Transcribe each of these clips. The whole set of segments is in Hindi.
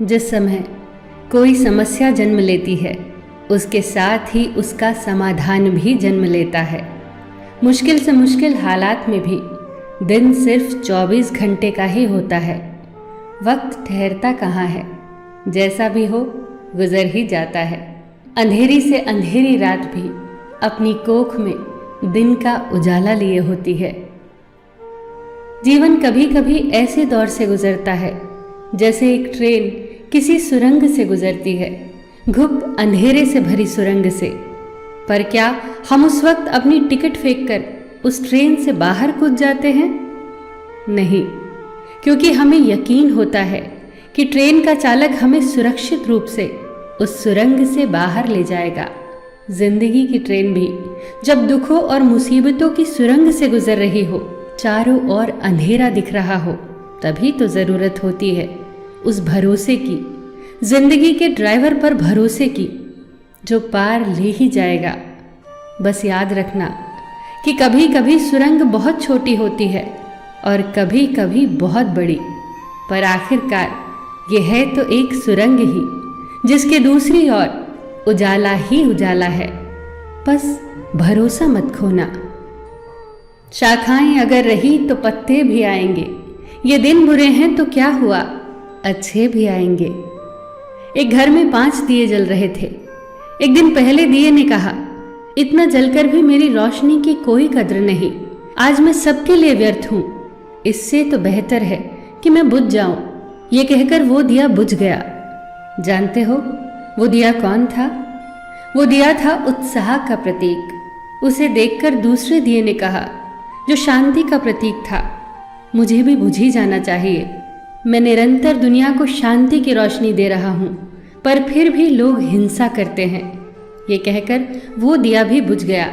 जिस समय कोई समस्या जन्म लेती है, उसके साथ ही उसका समाधान भी जन्म लेता है। मुश्किल से मुश्किल हालात में भी दिन सिर्फ 24 घंटे का ही होता है। वक्त ठहरता कहाँ है, जैसा भी हो गुजर ही जाता है। अंधेरी से अंधेरी रात भी अपनी कोख में दिन का उजाला लिए होती है। जीवन कभी कभी ऐसे दौर से गुजरता है जैसे एक ट्रेन किसी सुरंग से गुजरती है, घुप अंधेरे से भरी सुरंग से। पर क्या हम उस वक्त अपनी टिकट फेंककर उस ट्रेन से बाहर कूद जाते हैं? नहीं, क्योंकि हमें यकीन होता है कि ट्रेन का चालक हमें सुरक्षित रूप से उस सुरंग से बाहर ले जाएगा। जिंदगी की ट्रेन भी जब दुखों और मुसीबतों की सुरंग से गुजर रही हो, चारों ओर अंधेरा दिख रहा हो, तभी तो ज़रूरत होती है उस भरोसे की, जिंदगी के ड्राइवर पर भरोसे की, जो पार ले ही जाएगा। बस याद रखना कि कभी कभी सुरंग बहुत छोटी होती है और कभी कभी बहुत बड़ी, पर आखिरकार ये है तो एक सुरंग ही, जिसके दूसरी ओर उजाला ही उजाला है। बस भरोसा मत खोना। शाखाएं अगर रही तो पत्ते भी आएंगे, ये दिन बुरे हैं तो क्या हुआ, अच्छे भी आएंगे। एक घर में 5 दिए जल रहे थे। एक दिन पहले दिए ने कहा, इतना जलकर भी मेरी रोशनी की कोई कद्र नहीं, आज मैं सबके लिए व्यर्थ हूं। इससे तो बेहतर है कि मैं बुझ जाऊं। ये कहकर वो दिया बुझ गया। जानते हो वो दिया कौन था? वो दिया था उत्साह का प्रतीक। उसे देखकर दूसरे दिए ने कहा, जो शांति का प्रतीक था, मुझे भी बुझ ही जाना चाहिए। मैं निरंतर दुनिया को शांति की रोशनी दे रहा हूँ, पर फिर भी लोग हिंसा करते हैं। ये कहकर वो दिया भी बुझ गया।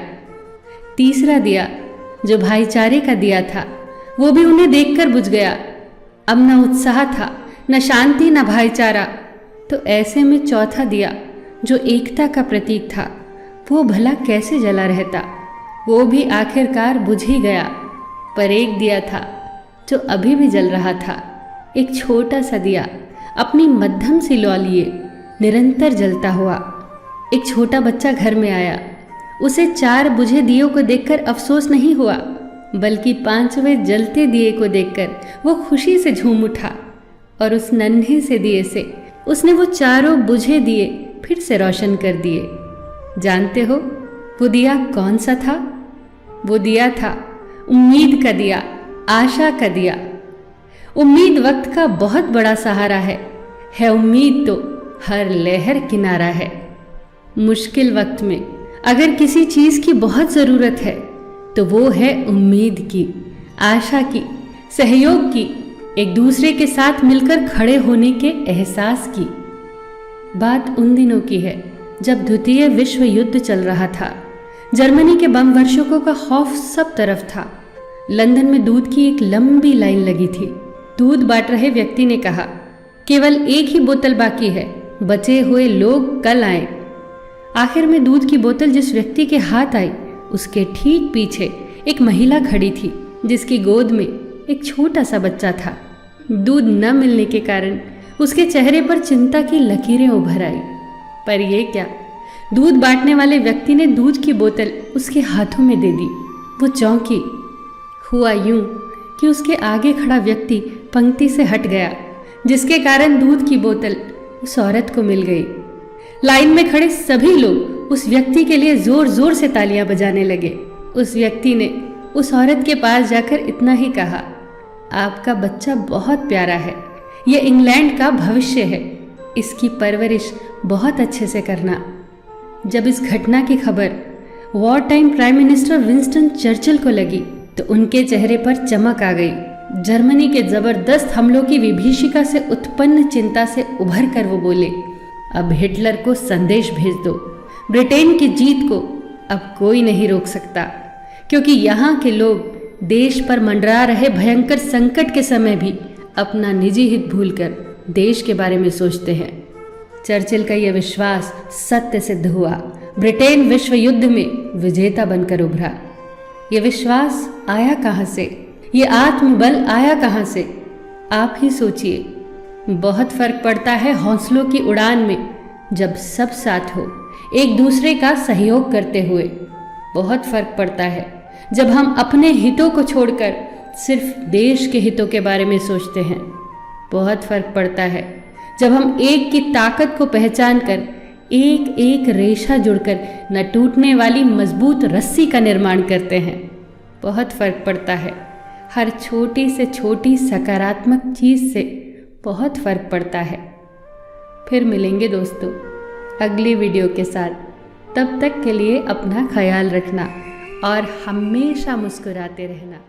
तीसरा दिया, जो भाईचारे का दिया था, वो भी उन्हें देखकर बुझ गया। अब न उत्साह था, न शांति, न भाईचारा। तो ऐसे में चौथा दिया, जो एकता का प्रतीक था, वो भला कैसे जला रहता? वो भी आखिरकार बुझ ही गया। पर एक दिया था जो अभी भी जल रहा था, एक छोटा सा दिया, अपनी मध्यम सी लौ लिए निरंतर जलता हुआ। एक छोटा बच्चा घर में आया। उसे 4 बुझे दियों को देखकर अफसोस नहीं हुआ, बल्कि 5वें जलते दिए को देखकर वो खुशी से झूम उठा और उस नन्हे से दिए से उसने वो 4 बुझे दिए फिर से रोशन कर दिए। जानते हो वो दिया कौन सा था? वो दिया था उम्मीद का दिया, आशा का दिया। उम्मीद वक्त का बहुत बड़ा सहारा है उम्मीद तो हर लहर किनारा है। मुश्किल वक्त में अगर किसी चीज़ की बहुत ज़रूरत है तो वो है उम्मीद की, आशा की, सहयोग की, एक दूसरे के साथ मिलकर खड़े होने के एहसास की। बात उन दिनों की है जब द्वितीय विश्व युद्ध चल रहा था। जर्मनी के बम वर्षकों का खौफ सब तरफ था। लंदन में दूध की एक लंबी लाइन लगी थी। दूध बांट रहे व्यक्ति ने कहा, केवल एक ही बोतल बाकी है, बचे हुए लोग कल आए। आखिर में दूध की बोतल जिस व्यक्ति के हाथ आई, उसके ठीक पीछे एक महिला खड़ी थी, जिसकी गोद में एक छोटा सा बच्चा था। दूध न मिलने के कारण उसके चेहरे पर चिंता की लकीरें उभर आई। पर यह क्या, दूध बांटने वाले व्यक्ति ने दूध की बोतल उसके हाथों में दे दी। वो चौंकी। हुआ यूं कि उसके आगे खड़ा व्यक्ति पंक्ति से हट गया, जिसके कारण दूध की बोतल उस औरत को मिल गई। लाइन में खड़े सभी लोग उस व्यक्ति के लिए जोर जोर से तालियां बजाने लगे। उस व्यक्ति ने उस औरत के पास जाकर इतना ही कहा, आपका बच्चा बहुत प्यारा है, यह इंग्लैंड का भविष्य है, इसकी परवरिश बहुत अच्छे से करना। जब इस घटना की खबर war time prime minister Winston Churchill को लगी तो उनके चेहरे पर चमक आ गई। जर्मनी के जबरदस्त हमलों की विभीषिका से उत्पन्न चिंता से उभर कर वो बोले, अब हिटलर को संदेश भेज दो। ब्रिटेन की जीत को अब कोई नहीं रोक सकता, क्योंकि यहाँ के लोग देश पर मंडरा रहे भयंकर संकट के समय भी अपना निजी हित भूलकर देश के बारे में सोचते हैं। चर्चिल का यह विश्वास सत्य सिद्ध हुआ। ब्रिटेन विश्व युद्ध में विजेता बनकर उभरा। यह विश्वास आया कहाँ से? ये आत्मबल आया कहाँ से? आप ही सोचिए। बहुत फर्क पड़ता है हौसलों की उड़ान में, जब सब साथ हो एक दूसरे का सहयोग करते हुए। बहुत फर्क पड़ता है जब हम अपने हितों को छोड़कर सिर्फ देश के हितों के बारे में सोचते हैं। बहुत फर्क पड़ता है जब हम एक की ताकत को पहचान कर एक एक रेशा जुड़कर न टूटने वाली मजबूत रस्सी का निर्माण करते हैं। बहुत फर्क पड़ता है, हर छोटी से छोटी सकारात्मक चीज़ से बहुत फर्क पड़ता है। फिर मिलेंगे दोस्तों अगली वीडियो के साथ। तब तक के लिए अपना ख्याल रखना और हमेशा मुस्कुराते रहना।